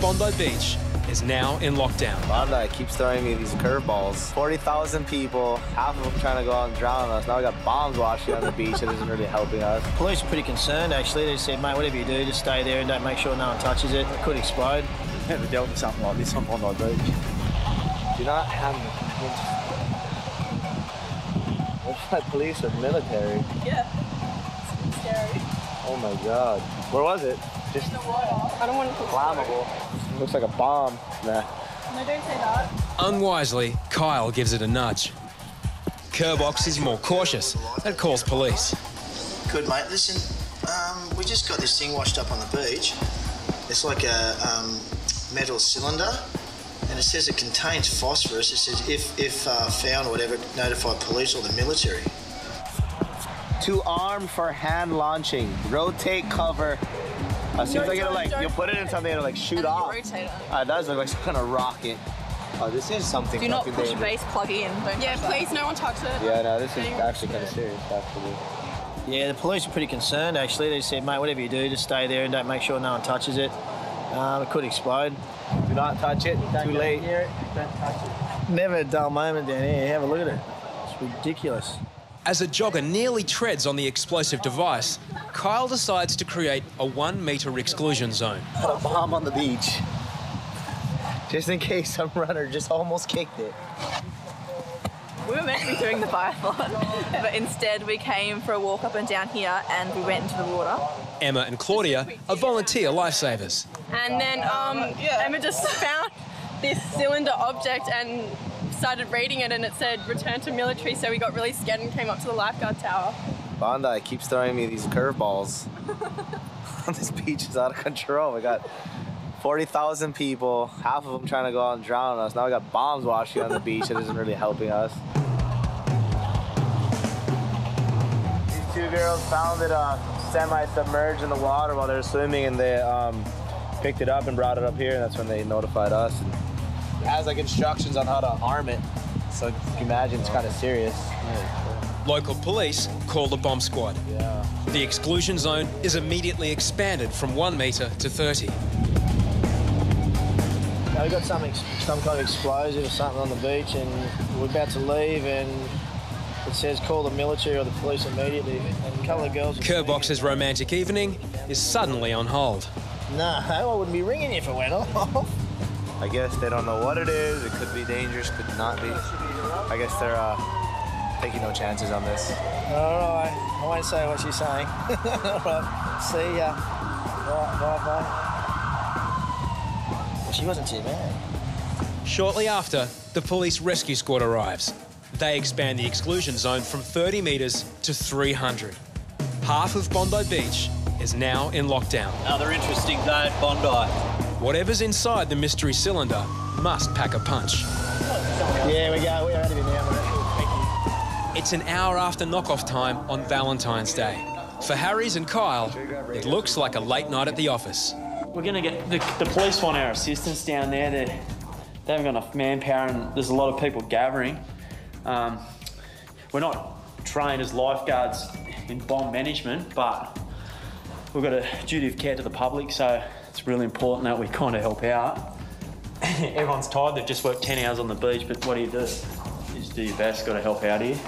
Bondi Beach is now in lockdown. Bondi keeps throwing me these curveballs. 40,000 people, half of them trying to go out and drown us. Now we got bombs washing on the beach. It isn't really helping us. Police are pretty concerned, actually. They said, mate, whatever you do, just stay there and don't make sure no one touches it. It could explode. Never dealt with something like this on Bondi Beach. Do not have What's that, police or military? Yeah. It's scary. Oh my God. Where was it? Just in the water. I don't want it to flammable. Looks like a bomb. Nah. No, don't say that. Unwisely, Kyle gives it a nudge. Kerbox is more cautious and calls police. Good, mate. Listen, we just got this thing washed up on the beach. It's like a metal cylinder, and it says it contains phosphorus. It says if found or whatever, notify police or the military. To arm for hand launching. Rotate cover. Seems like it'll you put it in something, it'll shoot off. Rotate it. It does look like some kind of rocket. Oh, this is something. Do not push your base plug in. Yeah, please, no one touch it. Yeah, no, this is actually kind of serious, actually. Yeah, the police are pretty concerned, actually. They said, mate, whatever you do, just stay there and don't make sure no one touches it. It could explode. Do not touch it. Too late. Don't touch it. Never a dull moment down here. Have a look at it. It's ridiculous. As a jogger nearly treads on the explosive device, Kyle decides to create a 1 metre exclusion zone. Put a bomb on the beach. Just in case some runner just almost kicked it. We were meant to be doing the biathlon, but instead we came for a walk up and down here and we went into the water. Emma and Claudia are volunteer lifesavers. And then Emma just found this cylinder object and started reading it, and it said return to military, so we got really scared and came up to the lifeguard tower. Bondi keeps throwing me these curveballs. This beach is out of control. We got 40,000 people, half of them trying to go out and drown us. Now we got bombs washing on the beach. It isn't really helping us. These two girls found it semi-submerged in the water while they were swimming, and they picked it up and brought it up here, and that's when they notified us. And it has instructions on how to arm it, so you can imagine it's kind of serious. Local police call the bomb squad. Yeah. The exclusion zone is immediately expanded from 1 metre to 30. Now we got some kind of explosive or something on the beach, and we're about to leave, and it says call the military or the police immediately. And a couple of girls. Kerbox's romantic evening is suddenly on hold. No, I wouldn't be ringing you if it went off. I guess they don't know what it is. It could be dangerous, could not be. I guess they're taking no chances on this. All right, I won't say what she's saying. All right, see ya. Bye. Well, she wasn't too bad. Shortly after, the police rescue squad arrives. They expand the exclusion zone from 30 metres to 300. Half of Bondi Beach is now in lockdown. Another interesting day at Bondi. Whatever's inside the mystery cylinder must pack a punch. Yeah, we go. We're out of here now. Thank you. It's an hour after knock-off time on Valentine's Day. For Harries and Kyle, it looks like a late night at the office. We're going to get... The police want our assistance down there. They haven't got enough manpower and there's a lot of people gathering. We're not trained as lifeguards in bomb management, but we've got a duty of care to the public, so it's really important that we kind of help out. Everyone's tired. They've just worked 10 hours on the beach, but what do? You just do your best. Got to help out here.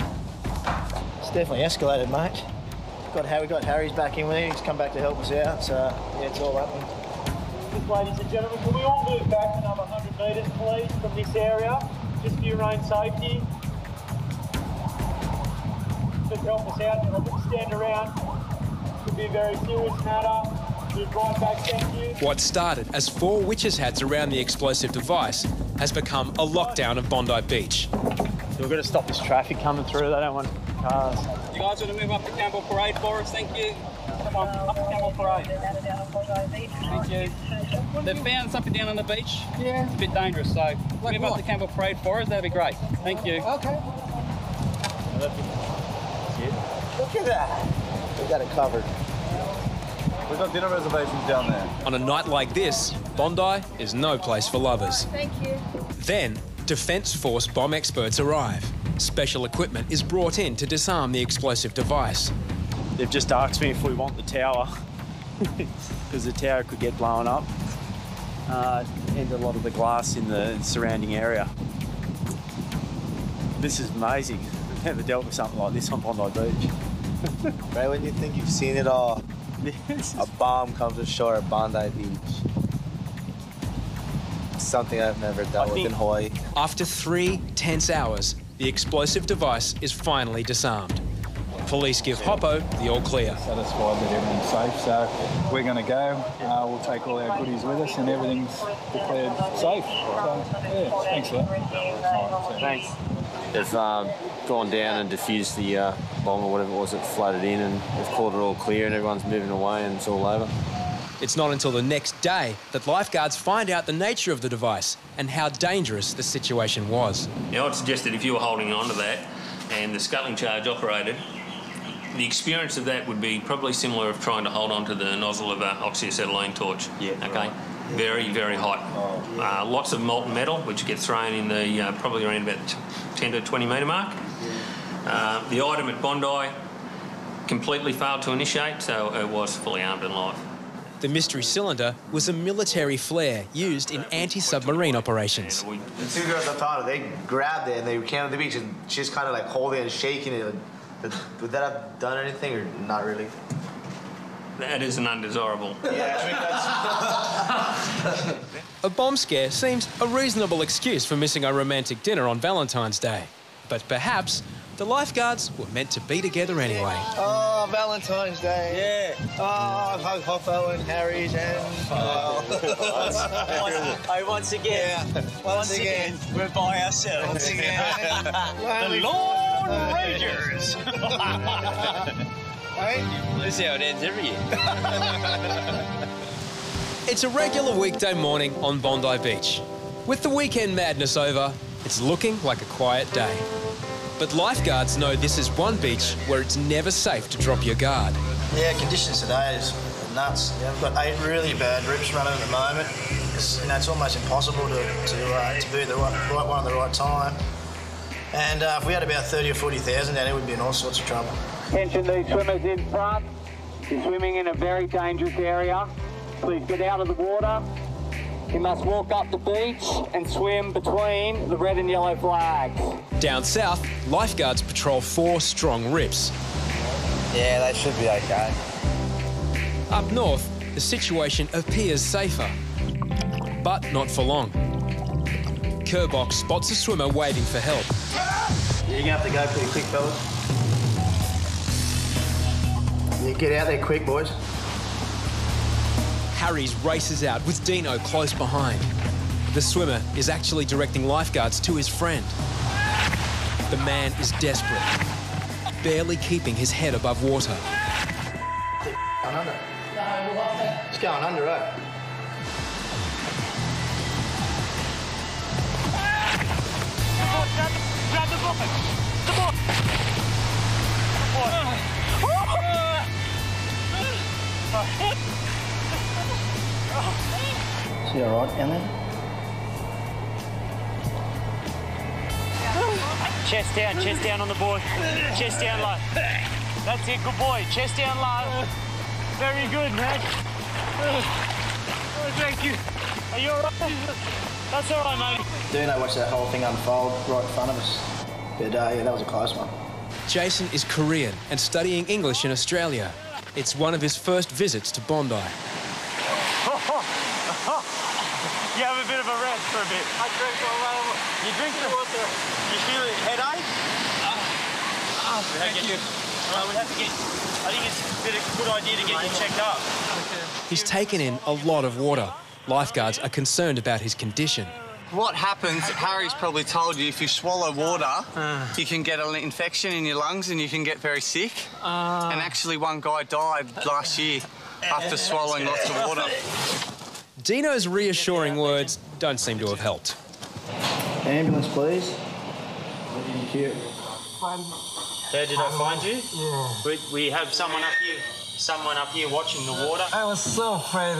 It's definitely escalated, mate. We got Harry's back in with you. He's come back to help us out, so yeah, it's all happening. Ladies and gentlemen, can we all move back another 100 metres, please, from this area, just for your own safety? Just help us out. I wouldn't stand around. It could be a very serious matter. Move right back, thank you. What started as 4 witches' hats around the explosive device has become a lockdown of Bondi Beach. We've got to stop this traffic coming through. They don't want cars. You guys want to move up to Campbell Parade for us, thank you. Come on, up to Campbell Parade. Thank you. They've found something down on the beach. Yeah. It's a bit dangerous, so move up to Campbell Parade for us, that'd be great. Thank you. Okay. Look at that. We got it covered. We've got dinner reservations down there. On a night like this, Bondi is no place for lovers. Thank you. Then, Defence Force bomb experts arrive. Special equipment is brought in to disarm the explosive device. They've just asked me if we want the tower, because the tower could get blown up. and a lot of the glass in the surrounding area. This is amazing. I've never dealt with something like this on Bondi Beach. Right when you think you've seen it all, a bomb comes ashore at Bondi Beach. Something I've never dealt with in Hawaii. After 3 tense hours, the explosive device is finally disarmed. Police give Hoppo the all clear. Satisfied that everything's safe, so we're going to go. We'll take all our goodies with us and everything's declared safe. So, yeah, thanks for that. All right, Thanks. They've gone down and defused the bomb or whatever it was that flooded in, and they've called it all clear and everyone's moving away and it's all over. It's not until the next day that lifeguards find out the nature of the device and how dangerous the situation was. Now, I'd suggest that if you were holding on to that and the scuttling charge operated, the experience of that would be probably similar of trying to hold on to the nozzle of an oxyacetylene torch. Yeah. Okay. Right. Very, very hot. Oh. Lots of molten metal, which gets thrown in the probably around about 10 to 20 metre mark. The item at Bondi completely failed to initiate, so it was fully armed and live. The mystery cylinder was a military flare used in anti-submarine operations. The two girls up top, they grabbed it and they came to the beach and she's kind of like holding it and shaking it. Would that have done anything or not really? That is an undesirable. Yeah, I think that's... A bomb scare seems a reasonable excuse for missing a romantic dinner on Valentine's Day. But perhaps the lifeguards were meant to be together anyway. Oh, Valentine's Day. Yeah. Oh, I've hugged Hoppo and Harries and... Once again. Yeah. Once again. We're by ourselves. Once again. The Lone Rangers. This is how it ends every year. It's a regular weekday morning on Bondi Beach. With the weekend madness over, it's looking like a quiet day. But lifeguards know this is one beach where it's never safe to drop your guard. Yeah, conditions today is nuts. Yeah, we've got 8 really bad rips running at the moment. It's almost impossible to be the right one at the right time. And if we had about 30 or 40,000 down here, we'd be in all sorts of trouble. Attention these swimmers in front. You're swimming in a very dangerous area. Please get out of the water. You must walk up the beach and swim between the red and yellow flags. Down south, lifeguards patrol 4 strong rips. Yeah, they should be okay. Up north, the situation appears safer. But not for long. Kerbox spots a swimmer waving for help. You're going to have to go pretty quick, fellas. Yeah, get out there quick, boys. Harries races out with Deano close behind. The swimmer is actually directing lifeguards to his friend. The man is desperate, barely keeping his head above water. Going under. It's going under, right? Grab the bucket. Come on. Is he all right down there? Chest down on the board. Chest down low. That's it, good boy. Chest down low. Very good, man. Oh, thank you. Are you all right? That's all right, mate. Deano watched that whole thing unfold right in front of us. But yeah, that was a close one. Jason is Korean and studying English in Australia. It's one of his first visits to Bondi. You have a bit of a rest for a bit. I drink a lot of water. You drink the water. You feel a headache? Thank you. We have to get... I think it's a good idea to get you checked up. He's taken in a lot of water. Lifeguards are concerned about his condition. What happens, Harry's probably told you, if you swallow water, you can get an infection in your lungs and you can get very sick. And actually one guy died last year after swallowing lots of water. Deano's reassuring words don't seem to have helped. Ambulance, please. Thank you. How did I find you? Yeah. We have someone up here. someone up here watching the water? I was so afraid.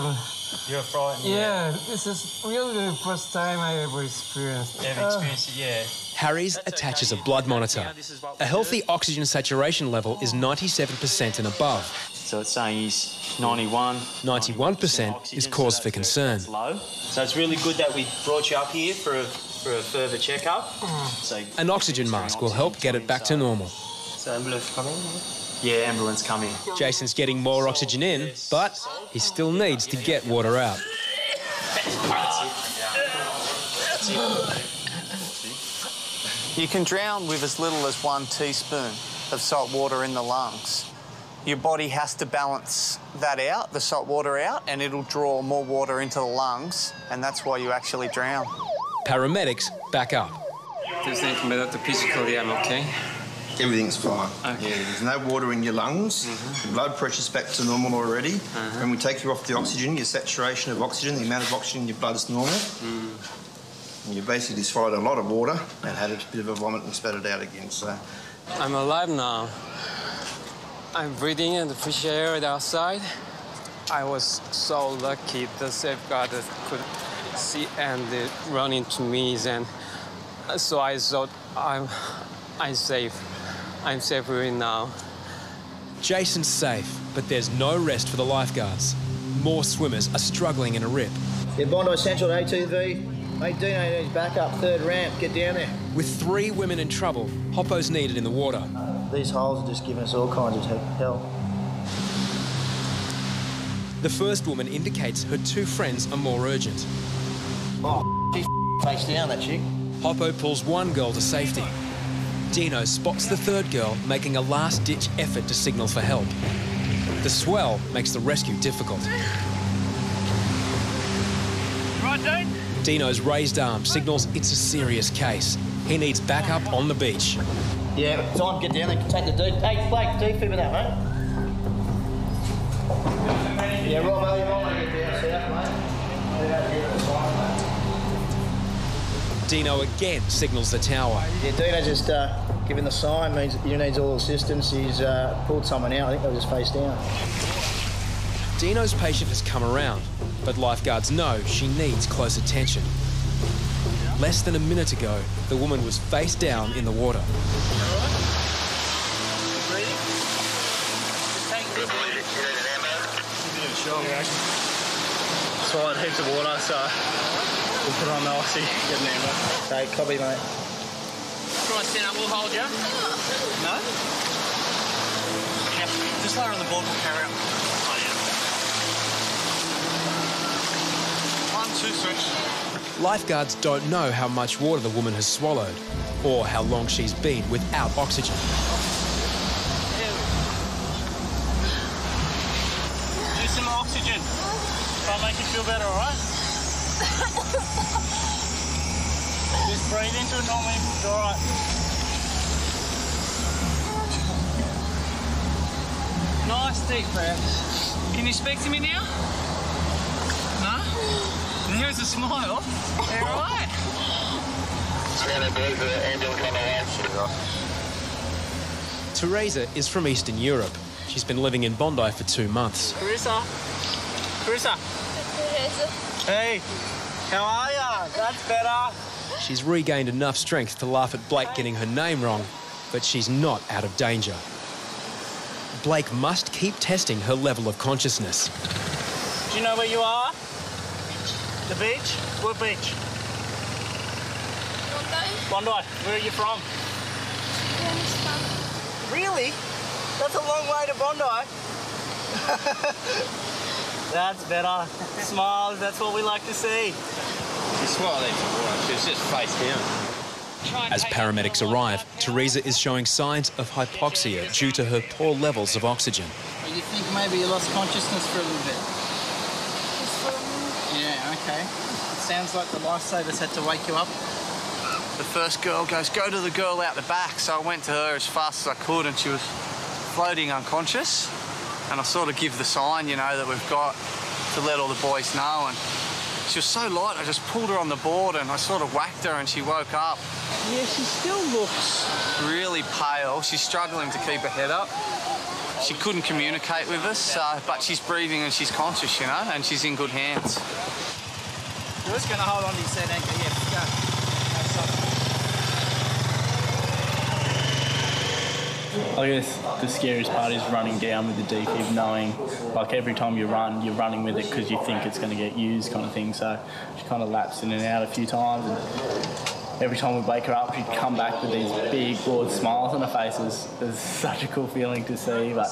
You're frightened? Yeah, this is really the first time I ever experienced it. Ever experienced it, yeah. Harries attaches a blood monitor. A healthy oxygen saturation level is 97% and above. So it's saying he's 91. 91% is cause for concern. Low. So it's really good that we brought you up here for a further checkup. So an oxygen mask will help get it back to normal. So ambulance coming? Yeah, ambulance coming. Jason's getting more oxygen in, but he still needs to get water out. You can drown with as little as 1 teaspoon of salt water in the lungs. Your body has to balance that out, the salt water out, and it'll draw more water into the lungs, and that's why you actually drown. Paramedics back up. There's anything about the physically, I'm okay. Everything's fine. Okay. Yeah, there's no water in your lungs. Your blood pressure's back to normal already. When we take you off the oxygen, your saturation of oxygen, the amount of oxygen in your blood is normal. And you basically swallowed a lot of water and had a bit of a vomit and spat it out again. So I'm alive now. I'm breathing in the fresh air outside. I was so lucky the safeguarders could see and run into me, and so I thought I'm safe. I'm safe right now. Jason's safe, but there's no rest for the lifeguards. More swimmers are struggling in a rip. Yeah, Bondi Central ATV. Mate, Deano needs backup, 3rd ramp, get down there. With 3 women in trouble, Hoppo's needed in the water. These holes are just giving us all kinds of hell. The first woman indicates her 2 friends are more urgent. Oh, she's face down, that chick. Hoppo pulls 1 girl to safety. Deano spots the 3rd girl making a last-ditch effort to signal for help. The swell makes the rescue difficult. Right, Dean? Deano's raised arm signals it's a serious case. He needs backup on the beach. Yeah, time to get down there. Take the D. Hey, Blake, defib that, mate. Yeah, Robbo, you might want to get down south, mate. Deano again signals the tower. Yeah, Deano just giving the sign means he needs all assistance. He's pulled someone out. I think they were just face down. Deano's patient has come around, but lifeguards know she needs close attention. Less than a minute ago, the woman was face down in the water. Swallowed heaps of water, so we'll put on the oxy, get an ambulance. Hey, copy, mate. Try and stand up, we'll hold you. No? Yep. Just lay her on the board, we'll carry her. Oh, yeah. 1, 2, 3. Lifeguards don't know how much water the woman has swallowed or how long she's been without oxygen. Do some oxygen. Try and make you feel better, all right? Just breathe into it normally. It's all right. Nice deep breath. Can you speak to me now? No? There's a smile. All right. Teresa is from Eastern Europe. She's been living in Bondi for 2 months. Carissa. Hey, how are ya? That's better. She's regained enough strength to laugh at Blake getting her name wrong, but she's not out of danger. Blake must keep testing her level of consciousness. Do you know where you are? The beach? What beach? Bondi. Where are you from? Really? That's a long way to Bondi. That's better. Smiles, that's what we like to see. She swallowed heaps of water. She was just face down. As paramedics arrive, Teresa is showing signs of hypoxia due to her poor levels of oxygen. You think maybe you lost consciousness for a little bit? Yeah, okay. It sounds like the lifesavers had to wake you up. The first girl goes, go to the girl out the back. So I went to her as fast as I could and she was floating unconscious. And I sort of give the sign, you know, that we've got to let all the boys know. And she was so light, I just pulled her on the board and I sort of whacked her and she woke up. Yeah, she still looks really pale. She's struggling to keep her head up. She couldn't communicate with us, but she's breathing and she's conscious, you know, and she's in good hands. You're just going to hold on to your set anchor. Yeah, go. I guess the scariest part is running down with the defib, knowing, like, every time you run, you're running with it because you think it's going to get used, kind of thing. So she kind of lapsed in and out a few times, and every time we wake her up, she'd come back with these big, broad smiles on her faces. It's such a cool feeling to see, but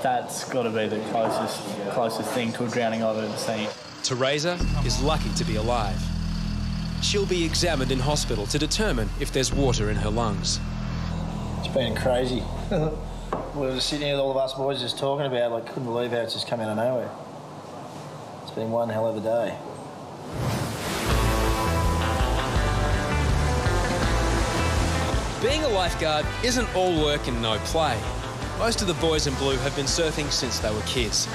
that's got to be the closest thing to a drowning I've ever seen. Teresa is lucky to be alive. She'll be examined in hospital to determine if there's water in her lungs. It's been crazy. We were just sitting here with all of us boys just talking about it, like, couldn't believe how it's just come out of nowhere. It's been one hell of a day. Being a lifeguard isn't all work and no play. Most of the boys in blue have been surfing since they were kids.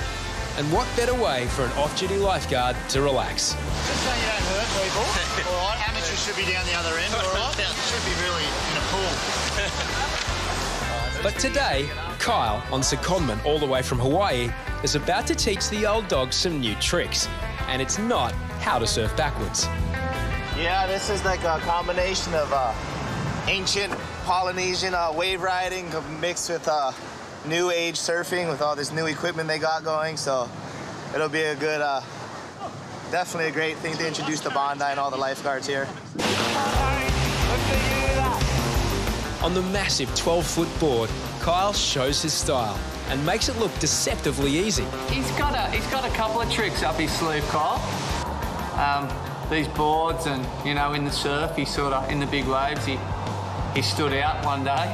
And what better way for an off-duty lifeguard to relax? Just so you don't hurt people, all right? Amateurs should be down the other end, all right? Should be really in a pool. But today, Kyle, on secondment all the way from Hawaii, is about to teach the old dog some new tricks. And it's not how to surf backwards. Yeah, this is like a combination of ancient Polynesian wave riding mixed with new age surfing with all this new equipment they got going. So it'll be a good, definitely a great thing to introduce to Bondi and all the lifeguards here. On the massive 12-foot board, Kyle shows his style and makes it look deceptively easy. He's got a couple of tricks up his sleeve, Kyle. These boards and, you know, in the surf, he sort of, in the big waves, he stood out one day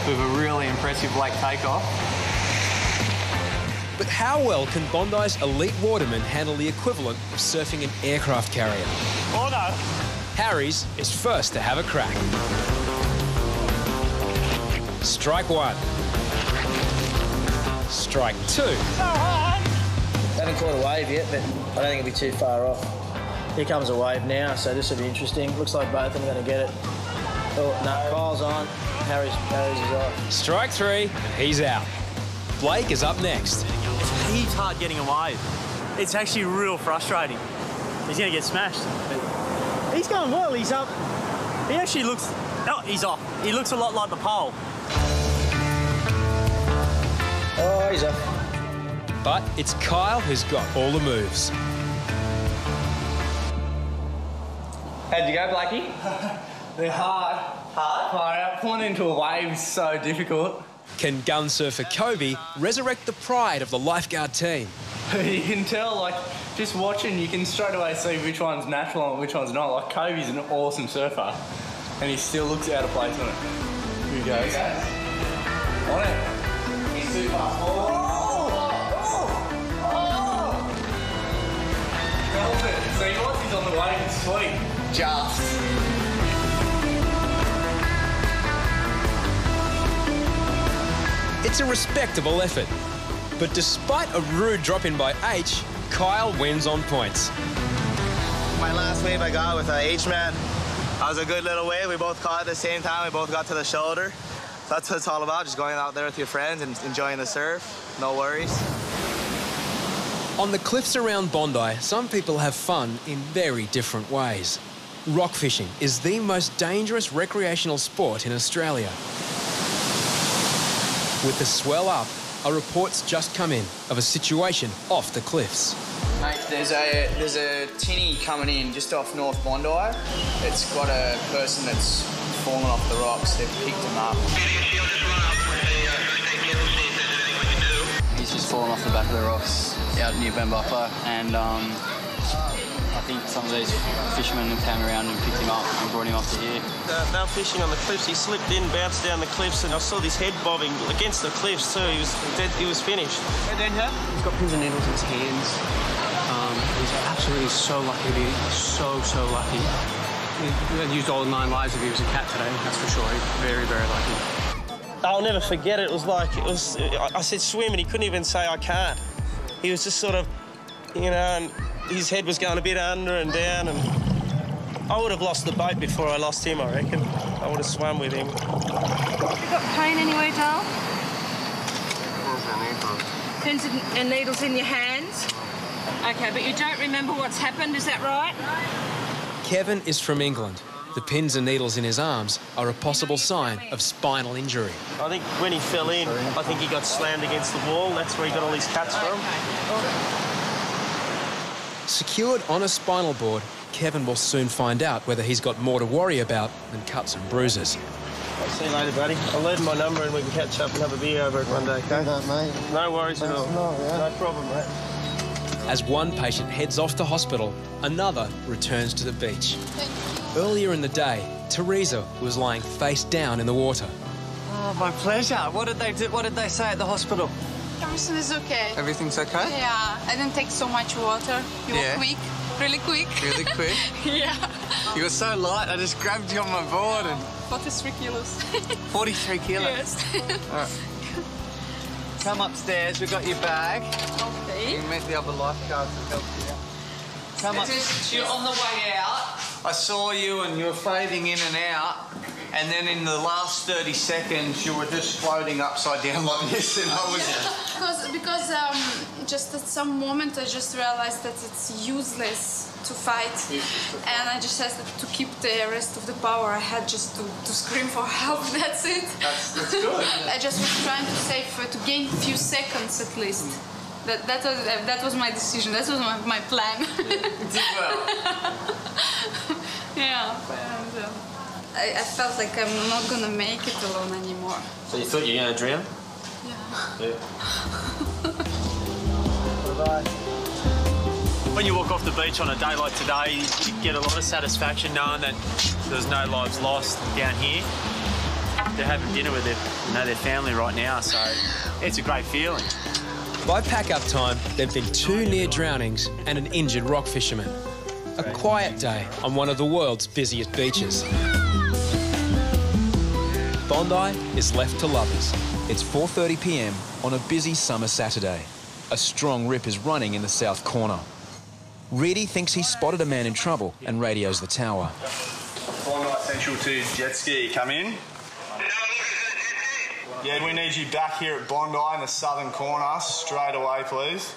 with a really impressive lake takeoff. But how well can Bondi's elite watermen handle the equivalent of surfing an aircraft carrier? Oh no! Harries is first to have a crack. Strike one. Strike two. Haven't caught a wave yet, but I don't think it'll be too far off. Here comes a wave now, so this will be interesting. Looks like both of them are going to get it. Oh, no, Kyle's on. Harry's is off. Strike three, and he's out. Blake is up next. It's heaps hard getting a wave. It's actually real frustrating. He's going to get smashed. But he's going well. He's up. He actually looks... Oh, he's off. He looks a lot like the pole. Oh, he's off. But it's Kyle who's got all the moves. How'd you go, Blakey? They're hard. Hard? Pulling into a wave is so difficult. Can gun surfer Kobe resurrect the pride of the lifeguard team? You can tell, like, just watching, you can straight away see which one's natural and which one's not. Like, Kobe's an awesome surfer, and he still looks out of place on it. Here he goes. On it. He's too fast. See what? He's on the wave. It's sweet. Just. It's a respectable effort. But despite a rude drop-in by H, Kyle wins on points. My last wave I got with H-Man. That was a good little wave. We both caught at the same time. We both got to the shoulder. So that's what it's all about, just going out there with your friends and enjoying the surf. No worries. On the cliffs around Bondi, some people have fun in very different ways. Rock fishing is the most dangerous recreational sport in Australia. With the swell up, a report's just come in of a situation off the cliffs. Mate, there's a tinny coming in just off North Bondi. It's got a person that's fallen off the rocks. They've picked him up. He's just fallen off the back of the rocks out near Bambapa, and I think some of these fishermen came around and picked him up and brought him up to here. They were fishing on the cliffs. He slipped in, bounced down the cliffs, and I saw this head bobbing against the cliffs too. He was dead. He was finished. He's got pins and needles in his hands. He's absolutely so lucky to be so lucky. He'd used all 9 lives if he was a cat today, that's for sure. He's very, very lucky. I'll never forget it. It was like, I said swim and he couldn't even say I can't. He was just sort of, you know, and his head was going a bit under and down, and I would have lost the boat before I lost him, I reckon. I would have swum with him. You got pain anywhere, Dale? and needles. Pins and needles in your hands? Okay, but you don't remember what's happened, is that right? Kevin is from England. The pins and needles in his arms are a possible sign of spinal injury. I think when he fell in, I think he got slammed against the wall. That's where he got all his cuts from. Secured on a spinal board, Kevin will soon find out whether he's got more to worry about than cuts and bruises. I'll see you later, buddy. I'll leave my number and we can catch up and have a beer over it one day, okay? No, mate. No worries at all. No problem, mate. As one patient heads off to hospital, another returns to the beach. Earlier in the day, Teresa was lying face down in the water. Oh, my pleasure. What did they do? What did they say at the hospital? Everything is okay. Everything's okay? Yeah, I didn't take so much water. You were quick, really quick. Really quick? Yeah. You were so light, I just grabbed you on my board and... 43 kilos. 43 kilos? Yes. All right. Come upstairs, we've got your bag. Okay. You can meet the other lifeguards that helped you out. Come up. You're on the way out. I saw you and you were fading in and out. And then in the last 30 seconds, you were just floating upside down like this, and I was... Because just at some moment, I just realized that it's useless to fight. And I just had to keep the rest of the power I had just to scream for help, that's it. That's good. I just was trying to save, to gain a few seconds at least. That was my decision, that was my plan. You did well. Yeah, and, I felt like I'm not gonna make it alone anymore. So you thought you were going to drown? Yeah. Bye-bye. When you walk off the beach on a day like today, you get a lot of satisfaction knowing that there's no lives lost down here. They're having dinner with their family right now, so it's a great feeling. By pack-up time, there've been 2 near drownings and an injured rock fisherman. A quiet day on one of the world's busiest beaches. Bondi is left to lovers. It's 4:30 p.m. on a busy summer Saturday. A strong rip is running in the south corner. Reidy thinks he's spotted a man in trouble and radios the tower. Bondi Central to jet ski, come in. Yeah, we need you back here at Bondi in the southern corner, straight away, please.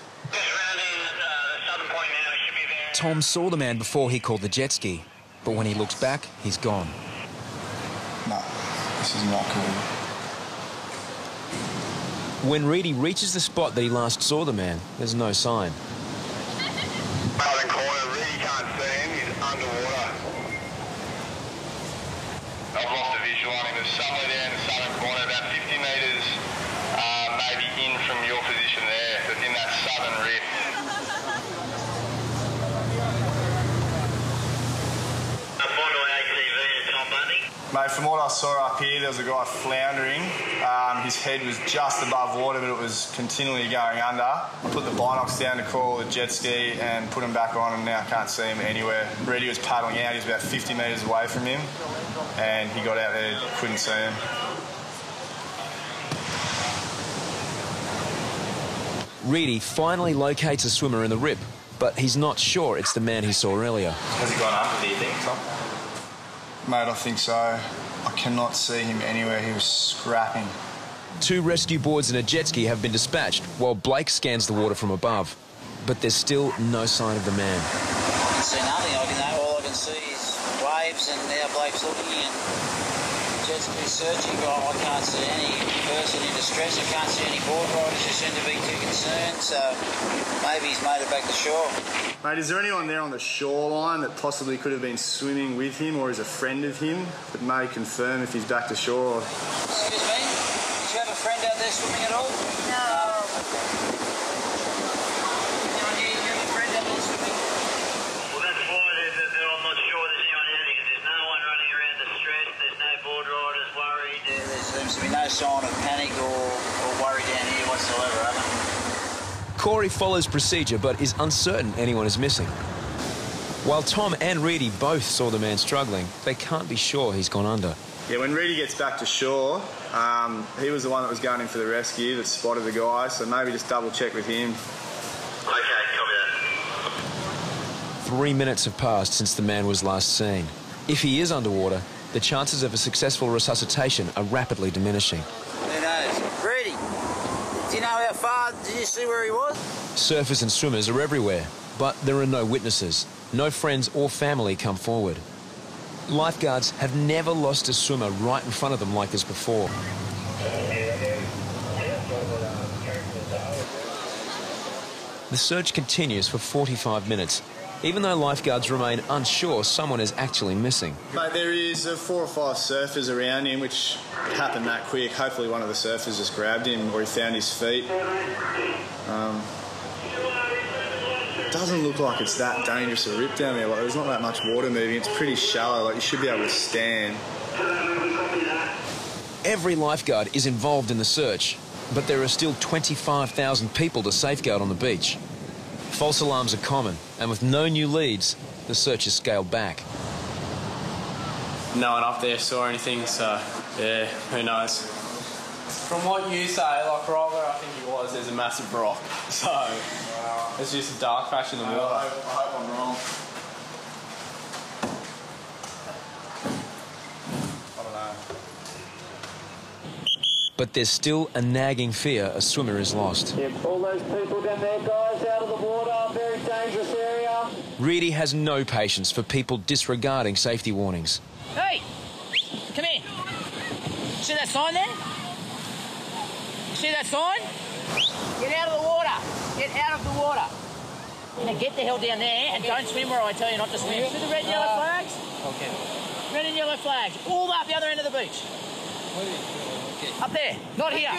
Tom saw the man before he called the jet ski, but when he looks back, he's gone. No, this is not cool. When Reidy reaches the spot that he last saw the man, there's no sign. Southern corner, really can't see him, he's underwater. I've lost a visual on him. There's somewhere there in the southern corner, about 50 metres maybe in from your position there, but in that southern rip. Mate, from what I saw up here, there was a guy floundering. His head was just above water, but it was continually going under. I put the binocs down to call the jet ski and put him back on, and now I can't see him anywhere. Reidy was paddling out. He was about 50 metres away from him, and he got out there, couldn't see him. Reidy finally locates a swimmer in the rip, but he's not sure it's the man he saw earlier. Has he gone under, do you think, Tom? Mate, I think so. I cannot see him anywhere. He was scrapping. 2 rescue boards and a jet ski have been dispatched while Blake scans the water from above. But there's still no sign of the man. I can see nothing. All I can see is waves, and now Blake's looking and jet ski searching. I can't see any person in distress. I can't see any board riders who seem to be too concerned, so maybe he's made it back to shore. Mate, is there anyone there on the shoreline that possibly could have been swimming with him or is a friend of him that may confirm if he's back to shore? Excuse me? Did you have a friend out there swimming at all? No. You have a friend out there swimming? Well, that's why I'm not sure there's anyone there because there's no one running around distressed, there's no board riders worried. There seems to be no sign of panic or worry down here whatsoever, haven't there? Corey follows procedure but is uncertain anyone is missing. While Tom and Reidy both saw the man struggling, they can't be sure he's gone under. Yeah, when Reidy gets back to shore, he was the one that was going in for the rescue that spotted the guy, so maybe just double check with him. Okay, copy that. 3 minutes have passed since the man was last seen. If he is underwater, the chances of a successful resuscitation are rapidly diminishing. Who knows? Reidy, do you know how far did you see where he was? Surfers and swimmers are everywhere, but there are no witnesses. No friends or family come forward. Lifeguards have never lost a swimmer right in front of them like this before. The search continues for 45 minutes, even though lifeguards remain unsure someone is actually missing. Mate, there is 4 or 5 surfers around him, which happened that quick. Hopefully one of the surfers just grabbed him or he found his feet. Doesn't look like it's that dangerous a rip down there. Like, there's not that much water moving. It's pretty shallow. Like, you should be able to stand. Every lifeguard is involved in the search, but there are still 25,000 people to safeguard on the beach. False alarms are common, and with no new leads, the search is scaled back. No one up there saw anything, so yeah, who knows. From what you say, like right where I think he was, there's a massive rock. So it's just a dark patch in the water. I hope I'm wrong. I don't know. But there's still a nagging fear a swimmer is lost. Yep, all those people down there, guys, out of the water, very dangerous area. Reidy has no patience for people disregarding safety warnings. Hey, come here. See that sign there? See that sign? Get out of the water. Get out of the water. Now get the hell down there and don't swim where I tell you not to swim. See the red and yellow flags? Okay. Red and yellow flags. All up the other end of the beach. Okay. Up there, not here.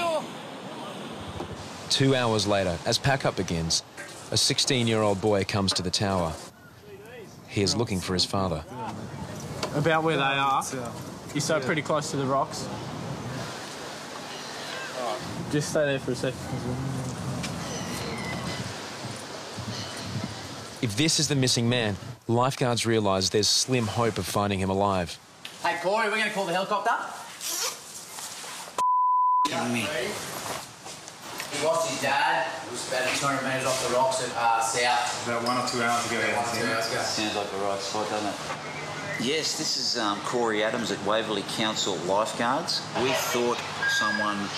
2 hours later, as pack-up begins, a 16-year-old boy comes to the tower. He is looking for his father. About where they are, you're so pretty close to the rocks. Just stay there for a second. If this is the missing man, lifeguards realise there's slim hope of finding him alive. Hey, Corey, we're going to call the helicopter. Me. He lost his dad. It was about 200 metres off the rocks at south. About 1 or 2 hours ago. Yeah, 1 or 2 hours ago. Sounds like the right spot, doesn't it? Yes, this is Corey Adams at Waverley Council Lifeguards. We thought someone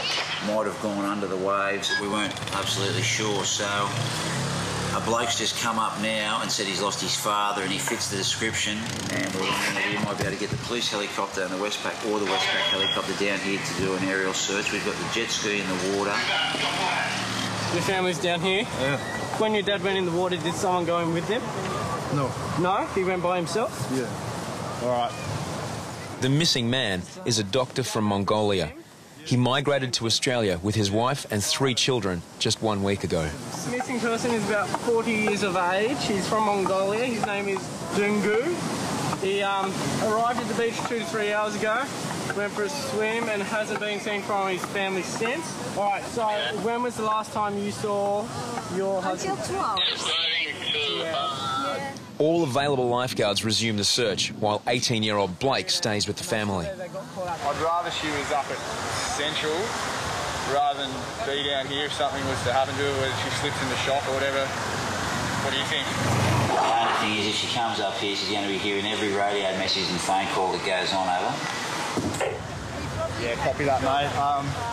might have gone under the waves. We weren't absolutely sure, so a bloke's just come up now and said he's lost his father and he fits the description, and we're wondering if you might be able to get the police helicopter and the Westpac or the Westpac helicopter down here to do an aerial search. We've got the jet ski in the water. Your family's down here? Yeah. When your dad went in the water, did someone go in with him? No. No? He went by himself? Yeah. All right. The missing man is a doctor from Mongolia. He migrated to Australia with his wife and 3 children just 1 week ago. The missing person is about 40 years of age. He's from Mongolia. His name is Dungu. He arrived at the beach 2 to 3 hours ago, went for a swim and hasn't been seen from his family since. All right, so when was the last time you saw your husband? Until 2 hours. All available lifeguards resume the search, while 18-year-old Blake stays with the family. I'd rather she was up at Central rather than be down here if something was to happen to her, whether she slips in the shop or whatever. What do you think? The only thing is, if she comes up here, she's going to be hearing every radio message and phone call that goes on, over. Yeah, copy that, mate.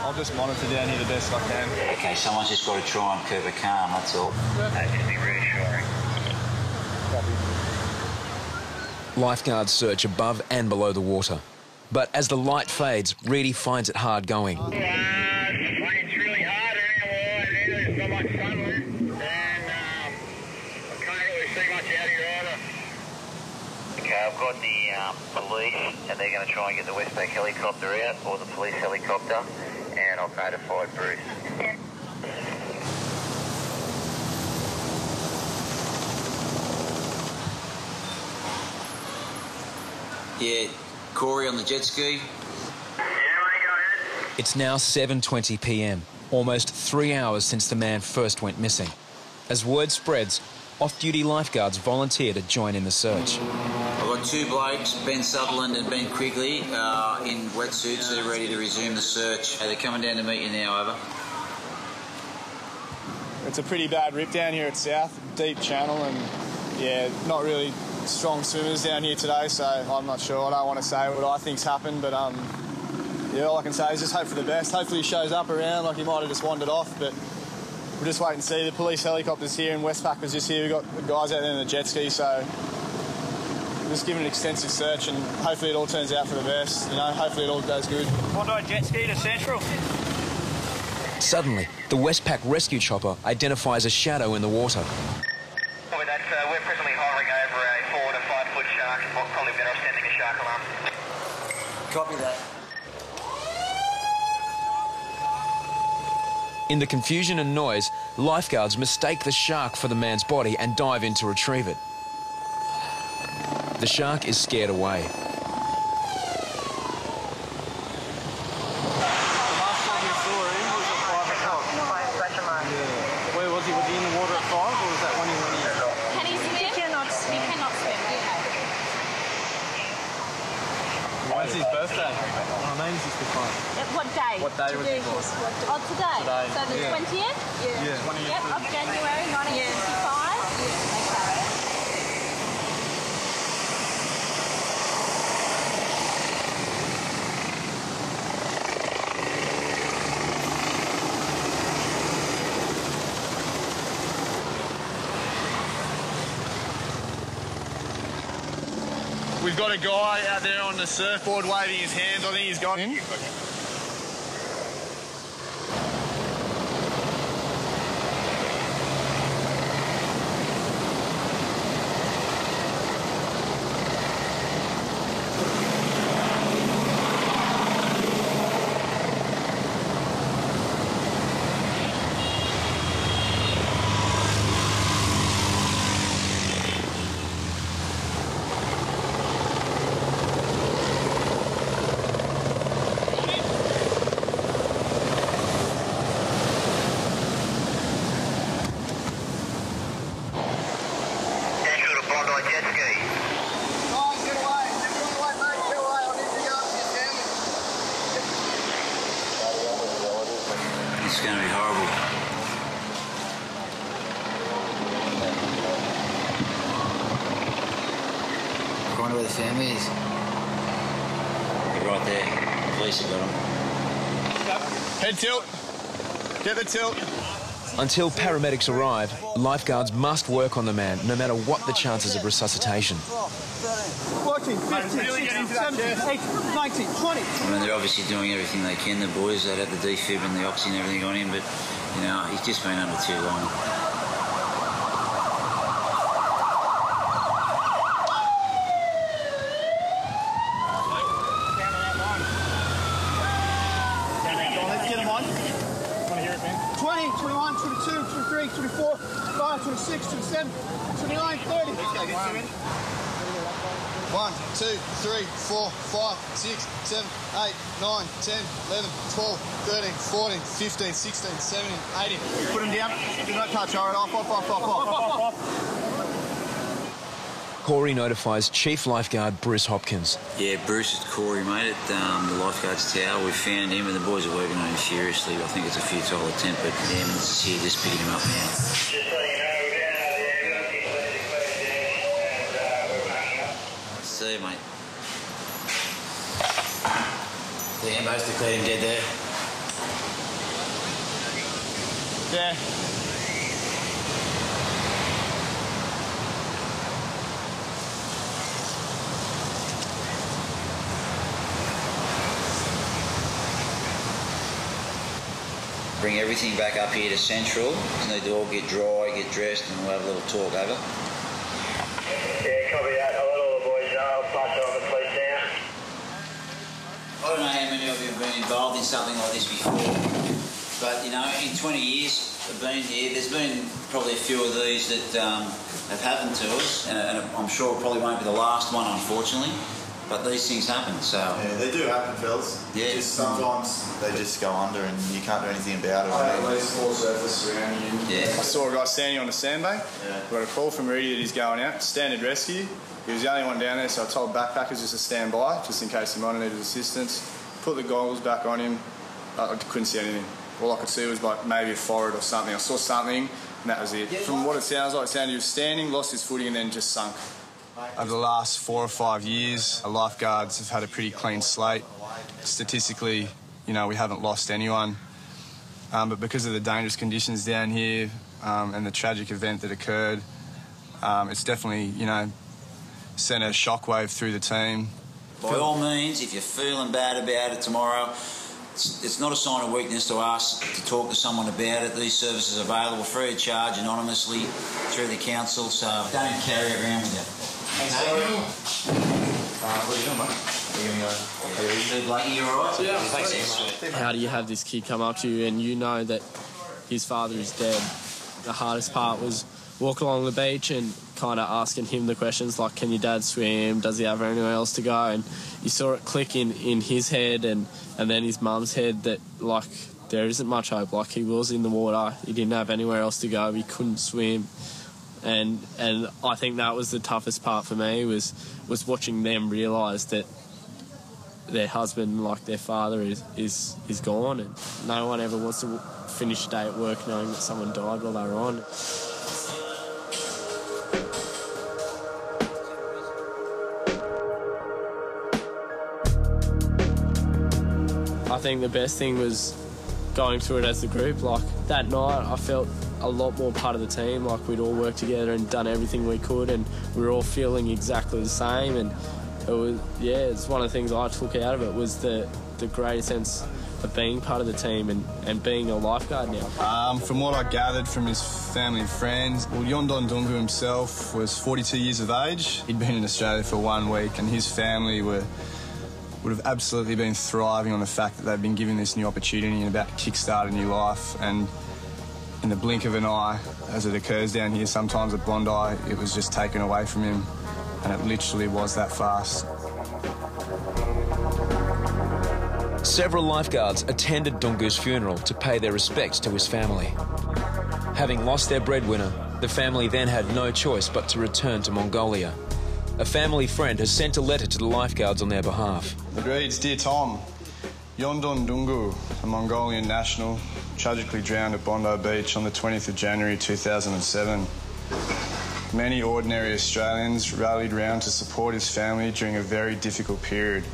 I'll just monitor down here the best I can. Okay, someone's just got to try and keep her calm, that's all. That should be reassuring. Lifeguards search above and below the water. But as the light fades, Reidy finds it hard going. It's really hard around where there's not much sunlight, and I can't really see much out here either. Okay, I've got the police, and they're going to try and get the Westpac helicopter out, or the police helicopter, and I've notified Bruce. Yeah, Corey on the jet ski. It's now 7:20 p.m, almost 3 hours since the man first went missing. As word spreads, off-duty lifeguards volunteer to join in the search. I've got 2 blokes, Ben Sutherland and Ben Quigley, in wetsuits. They're ready to resume the search. They're coming down to meet you now, over. It's a pretty bad rip down here at South, deep channel, and yeah, not really strong swimmers down here today, so I'm not sure. I don't want to say what I think's happened, but yeah, all I can say is just hope for the best. Hopefully he shows up around, like he might have just wandered off, but we'll just wait and see. The police helicopter's here and Westpac was just here. We've got the guys out there in the jet ski, so we're just giving an extensive search and hopefully it all turns out for the best. You know, hopefully it all goes good. Bondi jet ski to Central. Suddenly, the Westpac rescue chopper identifies a shadow in the water. We're presently hovering over a 4 to 5 foot shark. Probably better off sending a shark alarm. Copy that. In the confusion and noise, lifeguards mistake the shark for the man's body and dive in to retrieve it. The shark is scared away. Where was he? Was he in the water at 5 or was that when he went in? Can he swim? He cannot swim. When's his birthday? Oh, maybe it's 65. What day? What day was he born? Oh, today. Today. So the Yeah. 20th? Yeah. 20th. Yep, of January 1965. Okay. We've got a guy out there on the surfboard waving his hands. I think he's got in. It's going to be horrible. I wonder where the family is. They're right there. The police have got them. Head tilt. Get the tilt. Until paramedics arrive, lifeguards must work on the man, no matter what the chances of resuscitation. 14, 15, 16, 17, 18, 19, 20. I mean, they're obviously doing everything they can, the boys. They'd have the defib and the oxy and everything on him, but, you know, he's just been under too long. Let's get him on. Want to hear it, man? 20, 21, 22, 23, 24, 25, 26, 27, 29, 30. Let's go, get you in. 1, 2, 3, 4, 5, 6, 7, 8, 9, 10, 11, 12, 13, 14, 15, 16, 17, 18. Put him down. Do not touch. All right, off. Corey notifies Chief Lifeguard Bruce Hopkins. Yeah, Bruce is Corey, mate, at the lifeguards tower. We found him and the boys are working on him furiously. I think it's a futile attempt, but the ambulance is here just picking him up now. See you, mate. The ambulance declared him dead there. Yeah. Bring everything back up here to Central. They need to all get dry, get dressed, and we'll have a little talk over. Yeah, copy that. I'll let all the boys know. I'll pass it on the police now. I don't know how many of you have been involved in something like this before, but, you know, in 20 years of being here, there's been probably a few of these that have happened to us, and I'm sure it probably won't be the last one, unfortunately. But these things happen, so... Yeah, they do happen, fellas. Yeah. Just sometimes they just go under and you can't do anything about it. At least full surface surrounding you. Yeah. I saw a guy standing on the sandbank. Yeah. We got a call from Reidy that he's going out. Standard rescue. He was the only one down there, so I told backpackers just to stand by, just in case he might have needed assistance. Put the goggles back on him. I couldn't see anything. All I could see was like maybe a forehead or something. I saw something, and that was it. From what it sounds like, it sounded he was standing, lost his footing, and then just sunk. Over the last 4 or 5 years, lifeguards have had a pretty clean slate. Statistically, you know, we haven't lost anyone. but because of the dangerous conditions down here and the tragic event that occurred, it's definitely, you know, sent a shockwave through the team. By all means, if you're feeling bad about it tomorrow, it's not a sign of weakness to ask to talk to someone about it. These services are available free of charge, anonymously, through the council, so don't carry it around with you. Thanks, what are you doing, mate? Blakey, you all right? Yeah. Thanks. How do you have this kid come up to you and you know that his father is dead? The hardest part was walking along the beach and kind of asking him the questions like, can your dad swim? Does he have anywhere else to go? And you saw it click in his head and then his mum's head that, like, there isn't much hope. Like, he was in the water. He didn't have anywhere else to go. He couldn't swim. And I think that was the toughest part for me was watching them realise that their husband, like their father, is gone, and no one ever wants to finish a day at work knowing that someone died while they were on. I think the best thing was going through it as a group. Like, that night I felt a lot more part of the team. Like, we'd all worked together and done everything we could, and we were all feeling exactly the same. And it was, yeah, it's one of the things I took out of it was the greater sense of being part of the team and being a lifeguard now. From what I gathered from his family and friends, well, Yondon Dungu himself was 42 years of age. He'd been in Australia for 1 week, and his family would have absolutely been thriving on the fact that they've been given this new opportunity and about to kickstart a new life. And in the blink of an eye, as it occurs down here sometimes at Bondi, it was just taken away from him, and it literally was that fast. Several lifeguards attended Dungu's funeral to pay their respects to his family. Having lost their breadwinner, the family then had no choice but to return to Mongolia. A family friend has sent a letter to the lifeguards on their behalf. It reads, "Dear Tom, Yondon Dungu, a Mongolian national, tragically drowned at Bondi Beach on the 20th of January 2007. Many ordinary Australians rallied round to support his family during a very difficult period,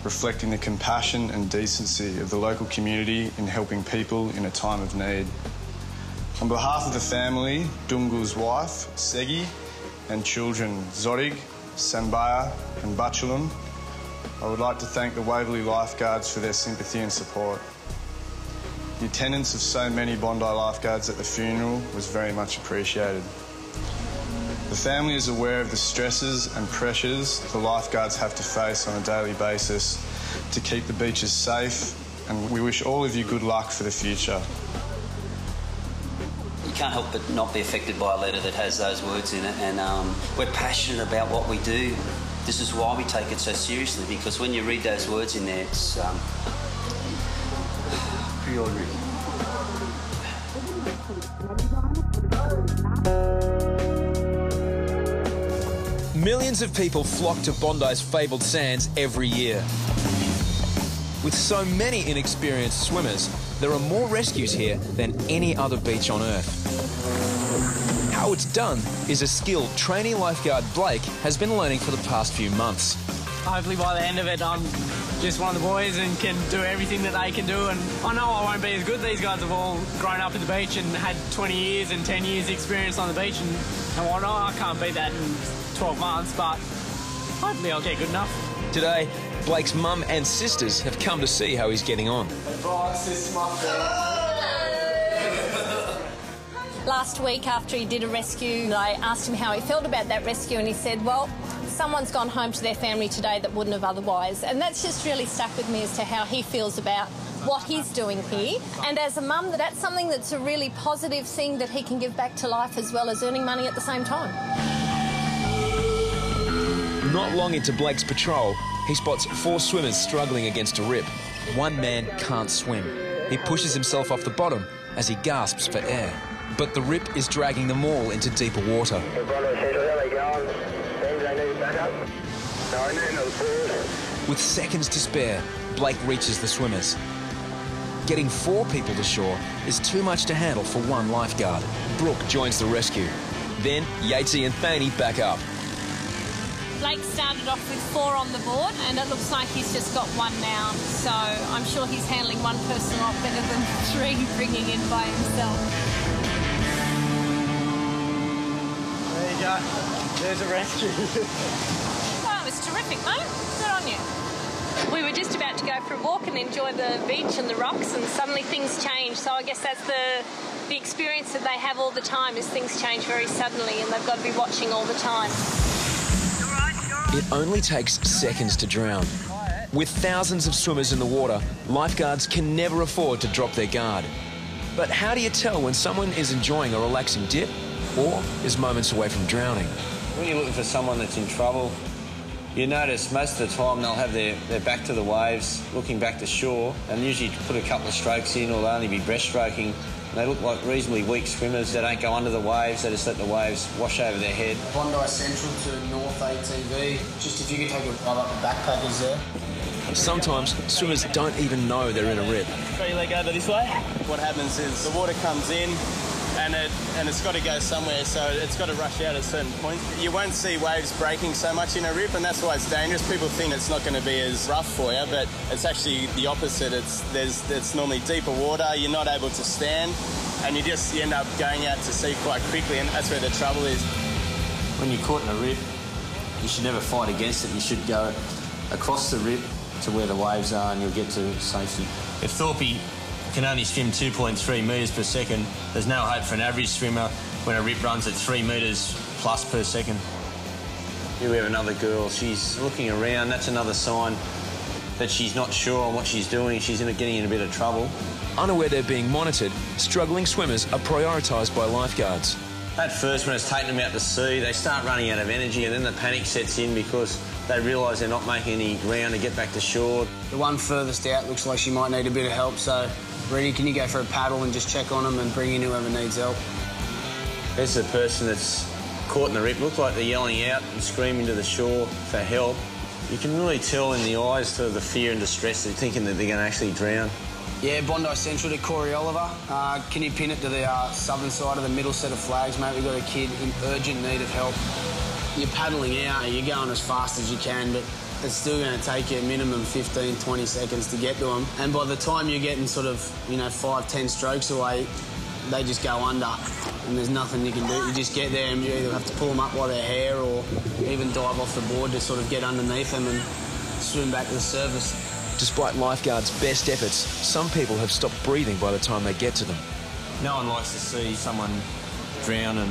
reflecting the compassion and decency of the local community in helping people in a time of need. On behalf of the family, Dungu's wife, Segi, and children, Zorig, Sanbaya and Bachulum, I would like to thank the Waverley Lifeguards for their sympathy and support. The attendance of so many Bondi lifeguards at the funeral was very much appreciated. The family is aware of the stresses and pressures the lifeguards have to face on a daily basis to keep the beaches safe, and we wish all of you good luck for the future." You can't help but not be affected by a letter that has those words in it, and we're passionate about what we do. This is why we take it so seriously, because when you read those words in there, it's pretty ordinary. Millions of people flock to Bondi's fabled sands every year. With so many inexperienced swimmers, there are more rescues here than any other beach on Earth. How it's done is a skill trainee lifeguard Blake has been learning for the past few months. Hopefully by the end of it, I'm just one of the boys and can do everything that they can do. And I know I won't be as good. These guys have all grown up at the beach and had 20 years and 10 years experience on the beach and whatnot. I can't beat that in 12 months, but hopefully I'll get good enough. Today, Blake's mum and sisters have come to see how he's getting on. Last week after he did a rescue, I asked him how he felt about that rescue, and he said, well, someone's gone home to their family today that wouldn't have otherwise. And that's just really stuck with me as to how he feels about what he's doing here. And as a mum, that's something that's a really positive thing, that he can give back to life as well as earning money at the same time. Not long into Blake's patrol, he spots 4 swimmers struggling against a rip. One man can't swim. He pushes himself off the bottom as he gasps for air. But the rip is dragging them all into deeper water. With seconds to spare, Blake reaches the swimmers. Getting 4 people to shore is too much to handle for one lifeguard. Brooke joins the rescue. Then Yatesy and Thaney back up. Blake started off with 4 on the board, and it looks like he's just got 1 now. So I'm sure he's handling one person a lot better than 3 bringing in by himself. There you go. There's a rescue. Well, it's terrific, mate. Good on you. We were just about to go for a walk and enjoy the beach and the rocks, and suddenly things change. So I guess that's the experience that they have all the time, is things change very suddenly and they've got to be watching all the time. It only takes seconds to drown. With thousands of swimmers in the water, lifeguards can never afford to drop their guard. But how do you tell when someone is enjoying a relaxing dip or is moments away from drowning? When you're looking for someone that's in trouble, you notice most of the time they'll have their back to the waves, looking back to shore, and usually put a couple of strokes in, or they'll only be breaststroking. They look like reasonably weak swimmers. They don't go under the waves, they just let the waves wash over their head. Bondi Central to North ATV. Just if you could take a ride up the backpackers there. Sometimes swimmers don't even know they're in a rip. Got your leg over this way. What happens is the water comes in and it's got to go somewhere, so it's got to rush out at certain points. You won't see waves breaking so much in a rip, and that's why it's dangerous. People think it's not going to be as rough for you, but it's actually the opposite. It's normally deeper water, you're not able to stand, and you end up going out to sea quite quickly, and that's where the trouble is. When you're caught in a rip, you should never fight against it. You should go across the rip to where the waves are and you'll get to safety. If Thorpe can only swim 2.3 metres per second, there's no hope for an average swimmer when a rip runs at 3 metres plus per second. Here we have another girl. She's looking around. That's another sign that she's not sure on what she's doing. She's getting in a bit of trouble. Unaware they're being monitored, struggling swimmers are prioritised by lifeguards. At first, when it's taking them out to sea, they start running out of energy, and then the panic sets in because they realise they're not making any ground to get back to shore. The one furthest out looks like she might need a bit of help, so Reidy, can you go for a paddle and just check on them and bring in whoever needs help? There's a person that's caught in the rip. Look like they're yelling out and screaming to the shore for help. You can really tell in the eyes to the fear and distress. They're thinking that they're going to actually drown. Yeah, Bondi Central to Corey Oliver. Can you pin it to the southern side of the middle set of flags, mate? We've got a kid in urgent need of help. You're paddling out and you're going as fast as you can, but it's still going to take you a minimum 15, 20 seconds to get to them. And by the time you're getting sort of, 5, 10 strokes away, they just go under and there's nothing you can do. You just get there and you either have to pull them up by their hair or even dive off the board to sort of get underneath them and swim back to the surface. Despite lifeguards' best efforts, some people have stopped breathing by the time they get to them. No one likes to see someone drown, and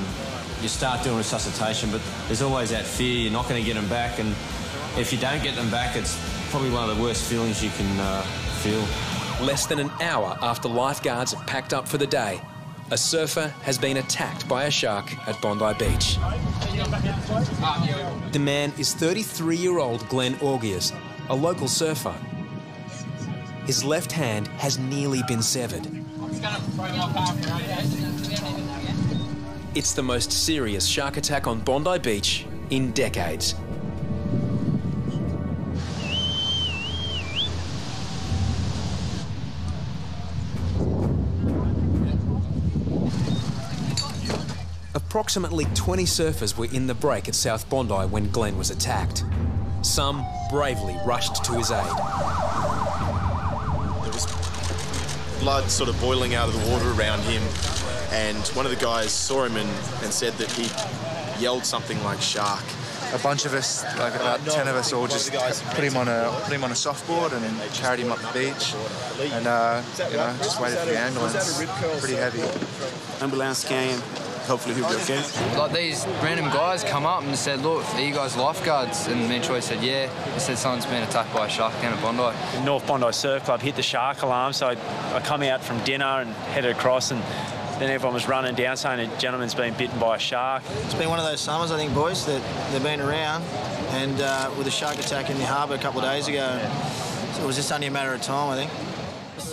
you start doing resuscitation, but there's always that fear you're not going to get them back, and if you don't get them back, it's probably one of the worst feelings you can feel. Less than an hour after lifeguards have packed up for the day, a surfer has been attacked by a shark at Bondi Beach. The man is 33-year-old Glenn Augiers, a local surfer. His left hand has nearly been severed. It's the most serious shark attack on Bondi Beach in decades. Approximately 20 surfers were in the break at South Bondi when Glenn was attacked. Some bravely rushed to his aid. There was blood sort of boiling out of the water around him, and one of the guys saw him and said that he yelled something like shark. A bunch of us, like about 10 of us, all just put him on a softboard and carried him up the beach, and just waited for the ambulance. Pretty heavy. Ambulance came. Hopefully he'll be okay. Like these random guys come up and said, "Look, are you guys lifeguards?" And me and Troy said, "Yeah." He said someone's been attacked by a shark down at Bondi. North Bondi Surf Club hit the shark alarm, so I come out from dinner and headed across, and then everyone was running down saying a gentleman's been bitten by a shark. It's been one of those summers, I think, boys, that they've been around, and with a shark attack in the harbour a couple of days ago, so it was just only a matter of time, I think.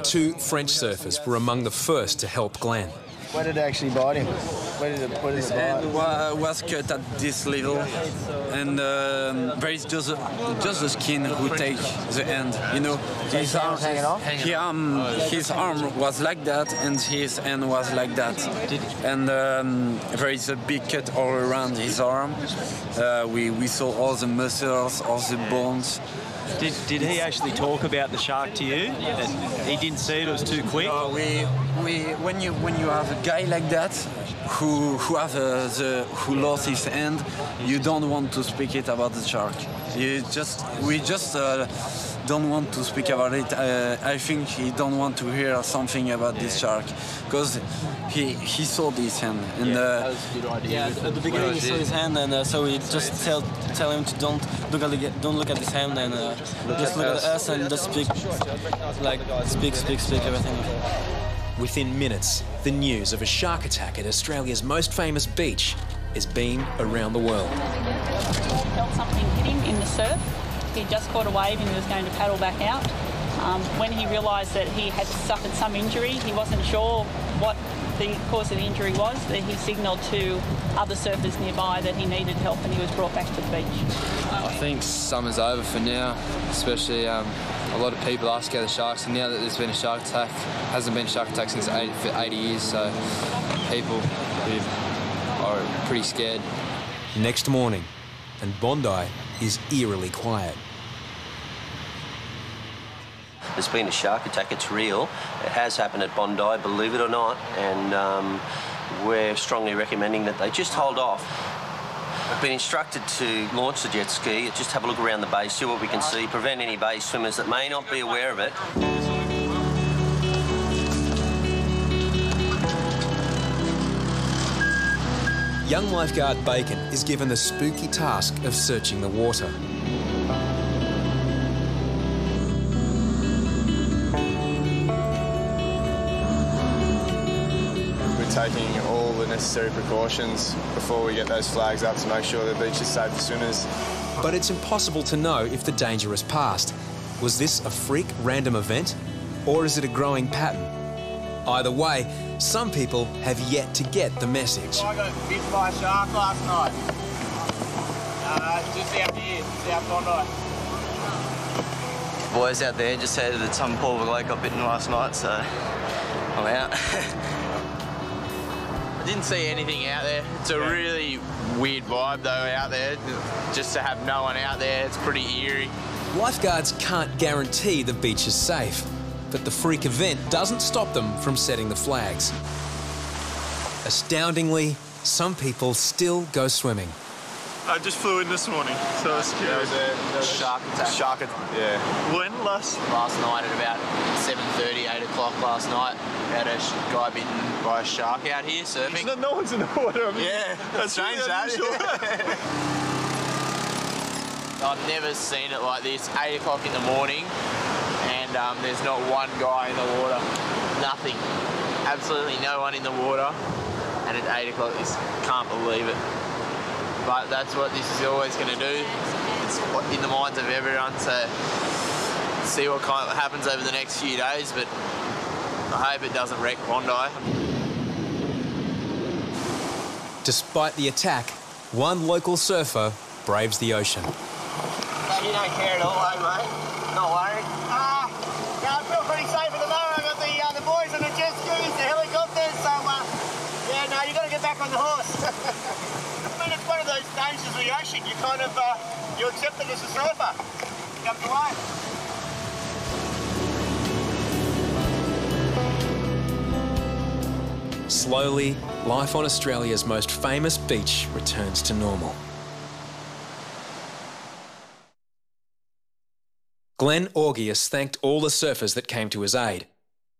2 French surfers were among the first to help Glenn. Where did it actually bite him? Where did it bite? His head was cut at this level, and there is just the skin who take the end. You know, his arm, his arm was like that, and his hand was like that. And there is a big cut all around his arm. We saw all the muscles, all the bones. Did he actually talk about the shark to you? That he didn't see it, it was too quick? When you have a guy like that who lost his hand, you don't want to speak it about the shark. We just don't want to speak about it. I think he don't want to hear something about this shark because he saw this hand. And that was a good idea. At the beginning he saw his hand, and so we just tell him to don't look at his hand, and just look at us and just speak everything. Within minutes, the news of a shark attack at Australia's most famous beach is being around the world. He felt something hit him in the surf. He just caught a wave and he was going to paddle back out. When he realised that he had suffered some injury, he wasn't sure what the cause of the injury was, that he signalled to other surfers nearby that he needed help, and he was brought back to the beach. I think summer's over for now, especially a lot of people are scared of sharks, and now that there's been a shark attack, hasn't been a shark attack since for 80 years, so people are pretty scared. Next morning, and Bondi is eerily quiet. There's been a shark attack, it's real. It has happened at Bondi, believe it or not, and we're strongly recommending that they just hold off. We've been instructed to launch the jet ski, just have a look around the bay, see what we can see, prevent any bay swimmers that may not be aware of it. Young lifeguard Bacon is given the spooky task of searching the water. Taking all the necessary precautions before we get those flags up to make sure the beach is safe for swimmers. But it's impossible to know if the danger has passed. Was this a freak random event, or is it a growing pattern? Either way, some people have yet to get the message. I got bitten by a shark last night. Just out here, South Bondi. Boys out there just said that some poor bloke got bitten last night, so I'm out. I didn't see anything out there. It's a really weird vibe though out there. Just to have no one out there, it's pretty eerie. Lifeguards can't guarantee the beach is safe, but the freak event doesn't stop them from setting the flags. Astoundingly, some people still go swimming. I just flew in this morning, so it's scary. There was a shark attack. Yeah. When? Last night at about 7:30, 8 o'clock last night. We had a guy bitten by a shark out here surfing. No one's in the water. I mean, yeah, that's strange that. I've never seen it like this. 8 o'clock in the morning, and there's not one guy in the water. Nothing. Absolutely no one in the water. And at 8 o'clock, I can't believe it. But that's what this is always going to do. It's in the minds of everyone to see what kind of happens over the next few days, but I hope it doesn't wreck Bondi. Despite the attack, one local surfer braves the ocean. You don't care at all, eh, mate? Not worried? No, I feel pretty safe at the moment. I've got the boys on the jet skis, the helicopters, so yeah, no, you've got to get back on the horse. I mean, it's one of those dangers of the ocean. You kind of, you accept it as a surfer. Comes away. Slowly, life on Australia's most famous beach returns to normal. Glenn Augius thanked all the surfers that came to his aid.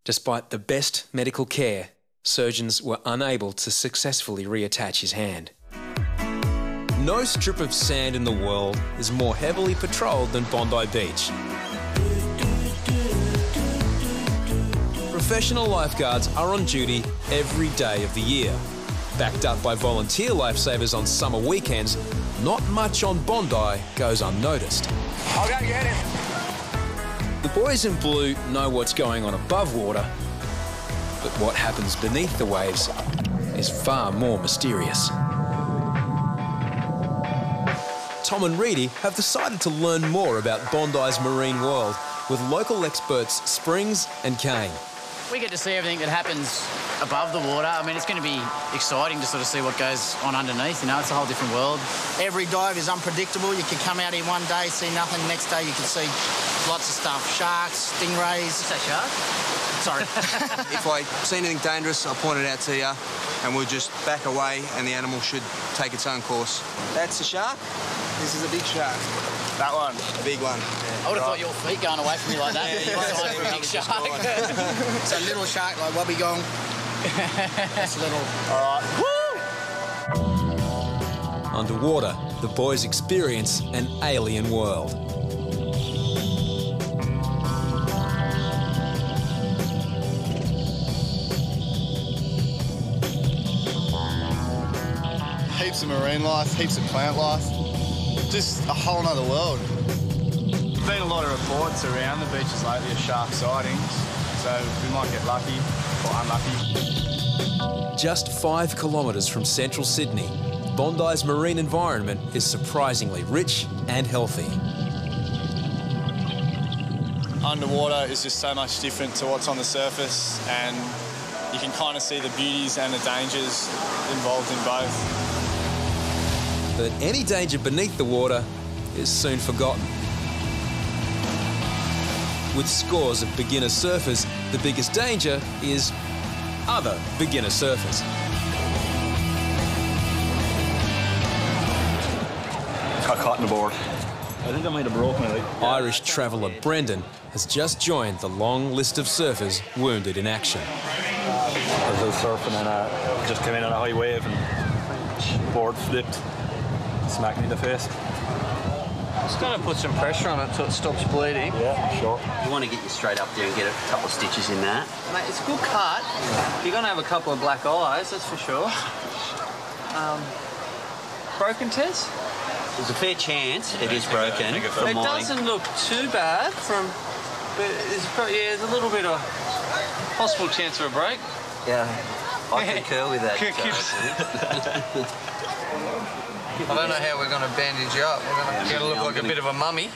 Despite the best medical care, surgeons were unable to successfully reattach his hand. No strip of sand in the world is more heavily patrolled than Bondi Beach. Professional lifeguards are on duty every day of the year. Backed up by volunteer lifesavers on summer weekends, not much on Bondi goes unnoticed. I'll go get him. The boys in blue know what's going on above water, but what happens beneath the waves is far more mysterious. Tom and Reidy have decided to learn more about Bondi's marine world with local experts Springs and Kane. We get to see everything that happens above the water. I mean, it's going to be exciting to sort of see what goes on underneath, you know, it's a whole different world. Every dive is unpredictable. You can come out here one day, see nothing, next day you can see lots of stuff. Sharks, stingrays. Is that shark? Sorry. If I see anything dangerous, I'll point it out to you and we'll just back away and the animal should take its own course. That's a shark. This is a big shark. That one. A big one. I would have thought your feet going away from you like that. You must have for a big shark. It's a little shark like Wobbegong. It's little. All right. Woo! Underwater, the boys experience an alien world. Heaps of marine life, heaps of plant life. Just a whole nother world. There's been a lot of reports around the beaches lately of shark sightings, so we might get lucky or unlucky. Just 5 kilometres from central Sydney, Bondi's marine environment is surprisingly rich and healthy. Underwater is just so much different to what's on the surface, and you can kind of see the beauties and the dangers involved in both. But any danger beneath the water is soon forgotten. With scores of beginner surfers, the biggest danger is other beginner surfers. Got caught in the board. I think I might have broken it. Irish traveller Brendan has just joined the long list of surfers wounded in action. I was out surfing and just came in on a high wave and board flipped. Smacked me in the face. Just going to put some pressure on it so it stops bleeding. Yeah, sure. You want to get you straight up there and get a couple of stitches in that. Mate, it's a good cut. You're going to have a couple of black eyes, that's for sure. Broken, Tess? There's a fair chance it is broken. It doesn't look too bad but there's a little bit of possible chance of a break. Yeah, I concur with that. I don't know how we're going to bandage you up. We're going to look like a bit of a mummy.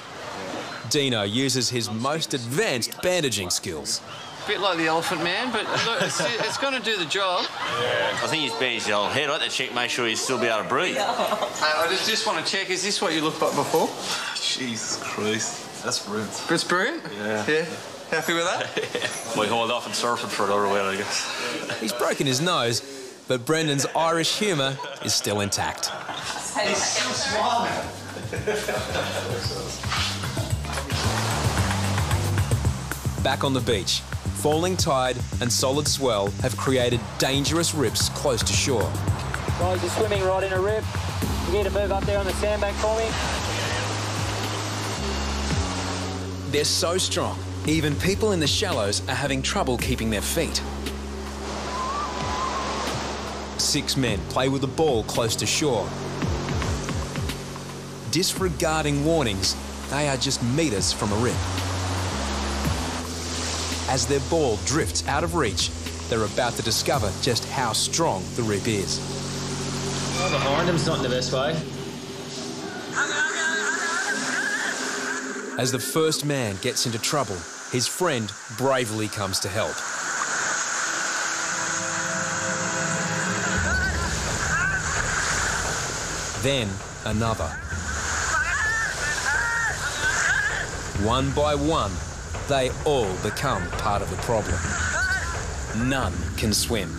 Deano uses his most advanced bandaging skills. A bit like the Elephant Man, but look, it's going to do the job. Yeah, I think he's bandaged his whole head. I like to check, make sure he's still be able to breathe. I just want to check, is this what you looked like before? Jesus Christ. That's brilliant. It's brilliant? Yeah. Yeah? Happy with that? We hauled off and surfing for a little while, I guess. He's broken his nose, but Brendan's Irish humour is still intact. He's still smiling. Back on the beach, falling tide and solid swell have created dangerous rips close to shore. Guys, you're swimming right in a rip. You need to move up there on the sandbank for me. They're so strong, even people in the shallows are having trouble keeping their feet. 6 men play with a ball close to shore. Disregarding warnings, they are just metres from a rip. As their ball drifts out of reach, they're about to discover just how strong the rip is. Well, behind him's not the best way. As the first man gets into trouble, his friend bravely comes to help. Then another. One by one, they all become part of the problem. None can swim.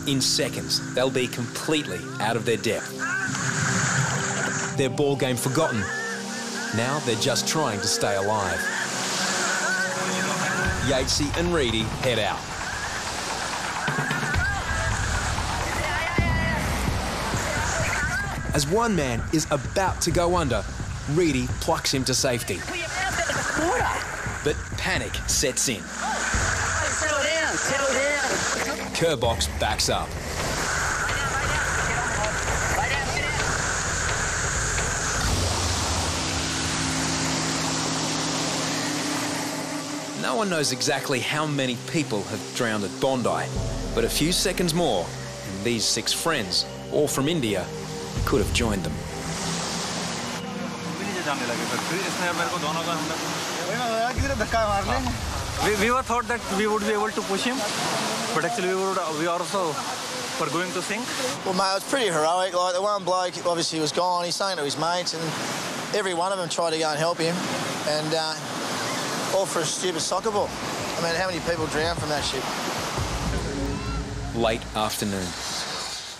In seconds, they'll be completely out of their depth. Their ball game forgotten. Now they're just trying to stay alive. Yatesy and Reidy head out. As one man is about to go under, Reidy plucks him to safety. But panic sets in. Settle down, settle down. Kerbox backs up. No one knows exactly how many people have drowned at Bondi, but a few seconds more, and these 6 friends, all from India, could have joined them. जाने लगे फिर इसने मेरे को दोनों का We were thought that we would be able to push him, but actually we also were going to sink. Well, mate, it was pretty heroic. Like, the one bloke obviously was gone. He's saying to his mates, and every one of them tried to go and help him, and all for a stupid soccer ball. I mean, how many people drowned from that shit? Late afternoon.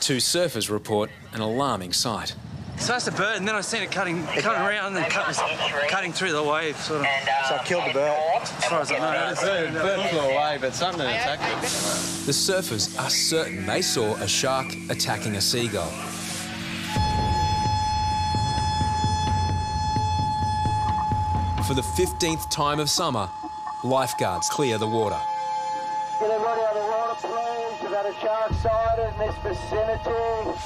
Two surfers report an alarming sight. So that's a bird, and then I seen it cutting around and cutting through the wave, sort of. So I killed the bird. As far as I know, The bird flew away, but something attacked it. The surfers are certain they saw a shark attacking a seagull. For the 15th time of summer, lifeguards clear the water. Get everybody out of the water, please. We've had a shark sighted in this vicinity.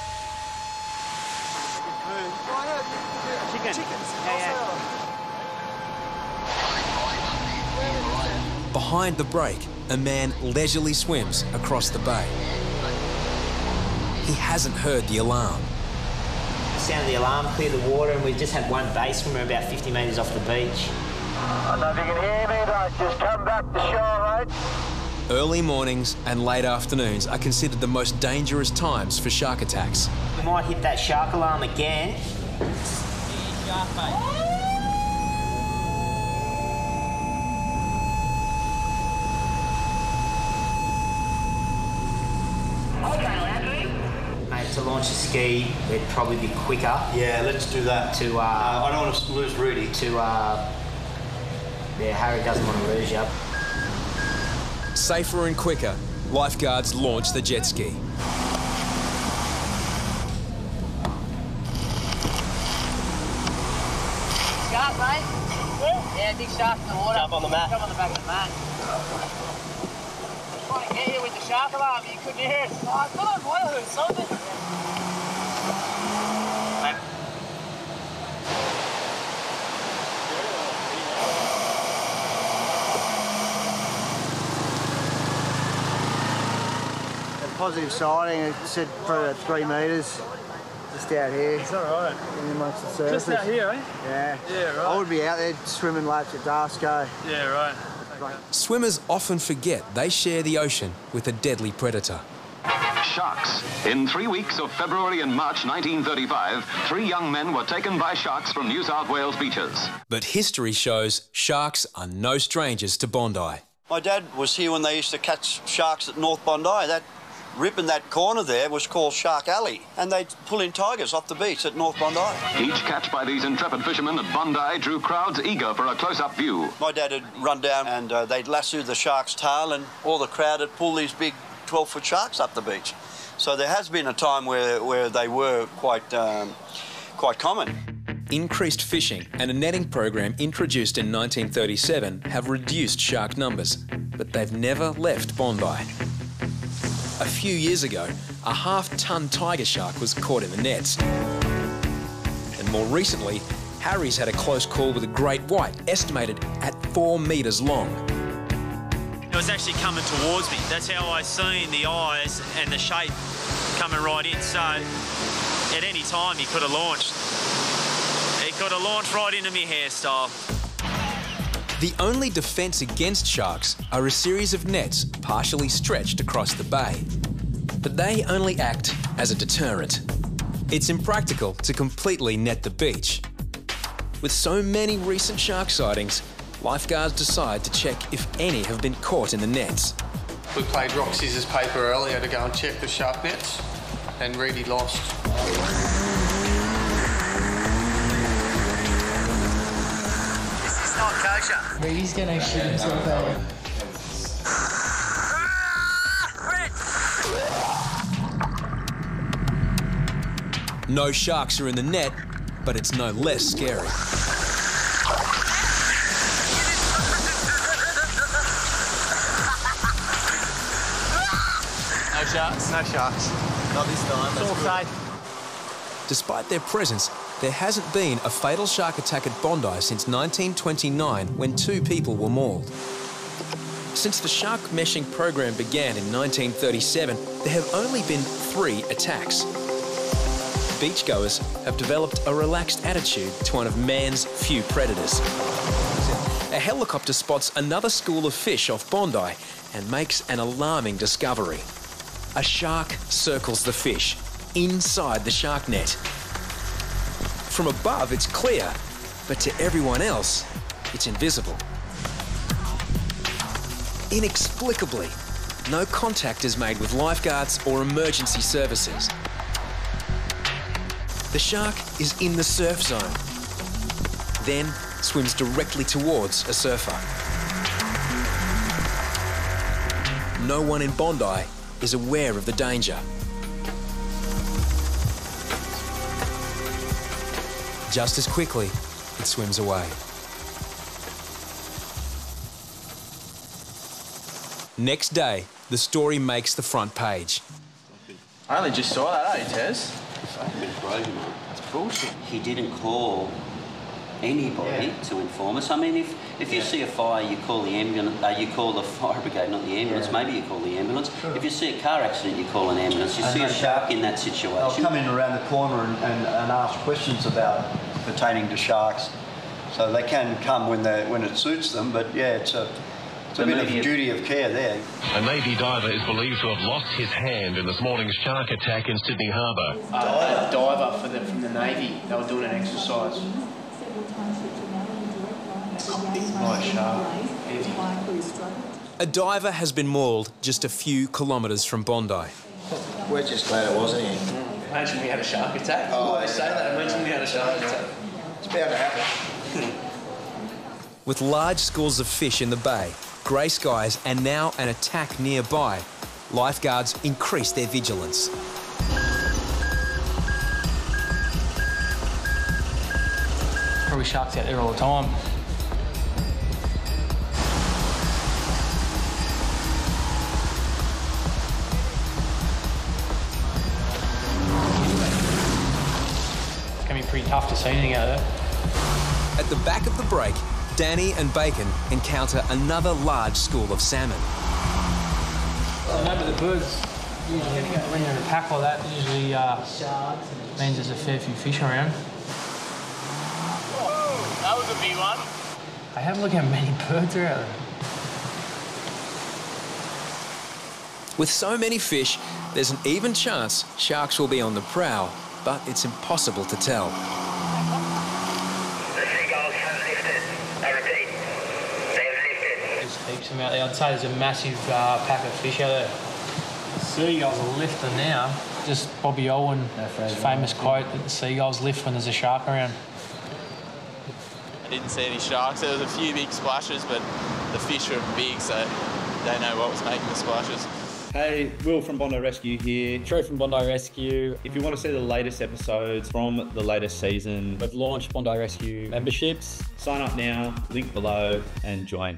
Behind the break, a man leisurely swims across the bay. He hasn't heard the alarm. Sounded the alarm, cleared the water, and we just had one bay swimmer about 50 metres off the beach. I don't know if you can hear me, but just come back to shore, mate. Early mornings and late afternoons are considered the most dangerous times for shark attacks. We might hit that shark alarm again. Mate, to launch a ski, it'd probably be quicker. Yeah, let's do that. I don't want to lose Reidy. Yeah, Harry doesn't want to lose you. Safer and quicker, lifeguards launch the jet ski. Shark, mate? Yeah, big shark in the water. Jump on the mat. Jump on the back of the mat. Trying to get you with the shark alarm, you couldn't hear it. Oh, I thought I might have heard something. Positive sighting, it said probably about 3 metres, just out here. Is that right? In amongst the surface. Just out here, eh? Yeah. Yeah, right. I would be out there swimming laps at Darsko. Yeah, right. Swimmers often forget they share the ocean with a deadly predator. Sharks. In 3 weeks of February and March 1935, 3 young men were taken by sharks from New South Wales beaches. But history shows sharks are no strangers to Bondi. My dad was here when they used to catch sharks at North Bondi. That rip in that corner there was called Shark Alley, and they'd pull in tigers off the beach at North Bondi. Each catch by these intrepid fishermen at Bondi drew crowds eager for a close-up view. My dad would run down and they'd lasso the shark's tail, and all the crowd would pull these big 12-foot sharks up the beach. So there has been a time where they were quite common. Increased fishing and a netting program introduced in 1937 have reduced shark numbers, but they've never left Bondi. A few years ago, a half-ton tiger shark was caught in the nets. And more recently, Harry's had a close call with a great white, estimated at 4 metres long. It was actually coming towards me. That's how I seen the eyes and the shape coming right in. So at any time he could have launched. He could have launched right into my hairstyle. The only defence against sharks are a series of nets partially stretched across the bay. But they only act as a deterrent. It's impractical to completely net the beach. With so many recent shark sightings, lifeguards decide to check if any have been caught in the nets. We played rock, scissors, paper earlier to go and check the shark nets, and Reidy lost. Not kosher. Reidy's gonna shoot himself out. No sharks are in the net, but it's no less scary. No sharks? No sharks. Not this time. It's all safe. Despite their presence, there hasn't been a fatal shark attack at Bondi since 1929, when 2 people were mauled. Since the shark meshing program began in 1937, there have only been 3 attacks. beachgoers have developed a relaxed attitude to one of man's few predators. A helicopter spots another school of fish off Bondi and makes an alarming discovery. A shark circles the fish inside the shark net. From above, it's clear, but to everyone else, it's invisible. Inexplicably, no contact is made with lifeguards or emergency services. The shark is in the surf zone, then swims directly towards a surfer. No one in Bondi is aware of the danger. Just as quickly, it swims away. Next day, the story makes the front page. I only just saw that, Tez? It's bullshit. He didn't call anybody to inform us. I mean, if you see a fire, you call the ambulance. You call the fire brigade, not the ambulance. Maybe you call the ambulance. Sure. If you see a car accident, you call an ambulance. You see a shark in that situation. They'll come in around the corner and ask questions about pertaining to sharks. So they can come when it suits them. But yeah, it's a bit of a duty of care there. A Navy diver is believed to have lost his hand in this morning's shark attack in Sydney Harbour. A diver from the Navy, they were doing an exercise. Nice shark. A diver has been mauled just a few kilometres from Bondi. We're just glad it wasn't here. Imagine we had a shark attack. Oh, I say that. Imagine we had a shark attack. It's bound to happen. With large schools of fish in the bay, grey skies and now an attack nearby, lifeguards increase their vigilance. Probably sharks out there all the time. It can be pretty tough to see anything out there. At the back of the break, Danny and Bacon encounter another large school of salmon. Remember, the birds, usually when you're in a pack like that, usually means there's a fair few fish around. Whoa, that was a big one. I have a look how many birds are out there. With so many fish, there's an even chance sharks will be on the prowl, but it's impossible to tell. There's heaps of them out there. I'd say there's a massive pack of fish out there. The seagulls are lifting now. Just Bobby Owen's famous quote that the seagulls lift when there's a shark around. I didn't see any sharks. There was a few big splashes, but the fish were big, so they know what was making the splashes. Hey, Will from Bondi Rescue here. True from Bondi Rescue. If you want to see the latest episodes from the latest season, we've launched Bondi Rescue memberships. Sign up now, link below, and join.